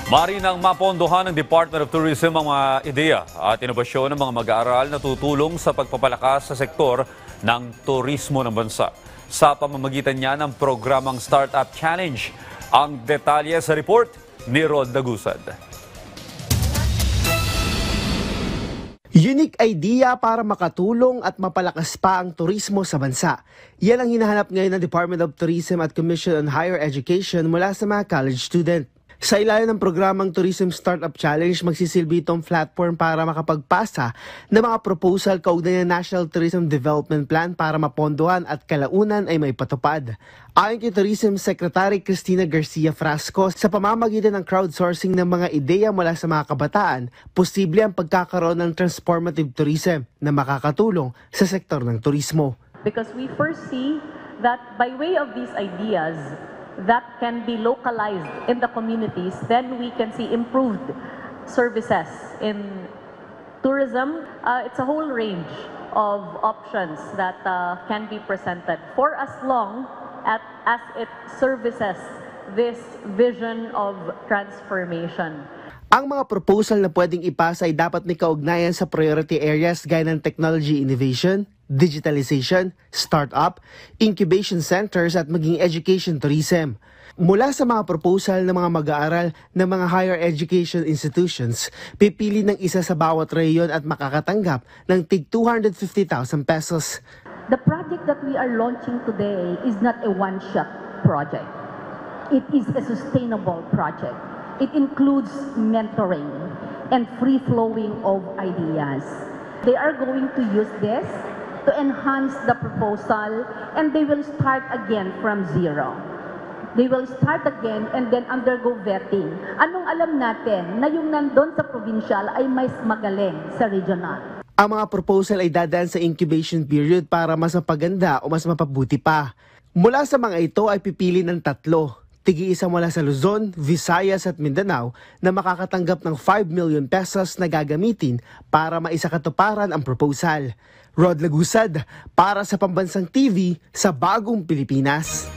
Maaari nang mapondohan ng Department of Tourism ang mga ideya at inobasyon ng mga mag-aaral na tutulong sa pagpapalakas sa sektor ng turismo ng bansa. Sa pamamagitan niya ng programang Startup Challenge. Ang detalye sa report ni Rod Dagusad. Unique idea para makatulong at mapalakas pa ang turismo sa bansa. Yan ang hinahanap ngayon ng Department of Tourism at Commission on Higher Education mula sa mga college student. Sa ilalim ng programang Tourism Startup Challenge, magsisilbi itong platform para makapagpasa ng mga proposal kaugnay ng National Tourism Development Plan para mapondohan at kalaunan ay may patupad. Ayon kay Tourism Secretary Cristina Garcia Frasco, sa pamamagitan ng crowdsourcing ng mga ideya mula sa mga kabataan, posible ang pagkakaroon ng transformative tourism na makakatulong sa sektor ng turismo. Because we foresee that by way of these ideas, that can be localized in the communities, then we can see improved services in tourism. It's a whole range of options that can be presented for as long as it services this vision of transformation. Ang mga proposal na pwedeng ipasa ay dapat may kaugnayan sa priority areas gaya ng technology innovation, digitalization, startup, incubation centers at maging education tourism. Mula sa mga proposal ng mga mag-aaral ng mga higher education institutions, pipili ng isa sa bawat rehiyon at makakatanggap ng tig 250,000 pesos. The project that we are launching today is not a one-shot project. It is a sustainable project. It includes mentoring and free-flowing of ideas. They are going to use this to enhance the proposal, and they will start again from zero. They will start again and then undergo vetting. Anong alam natin na yung nandun sa provincial ay mas magaling sa regional? Ang mga proposal ay dadaan sa incubation period para mas mapaganda o mas mapabuti pa. Mula sa mga ito ay pipili ng 3. Tigi-isa mula sa Luzon, Visayas at Mindanao na makakatanggap ng 5 million pesos na gagamitin para maisakatuparan ang proposal. Rod Dagusad para sa Pambansang TV sa Bagong Pilipinas.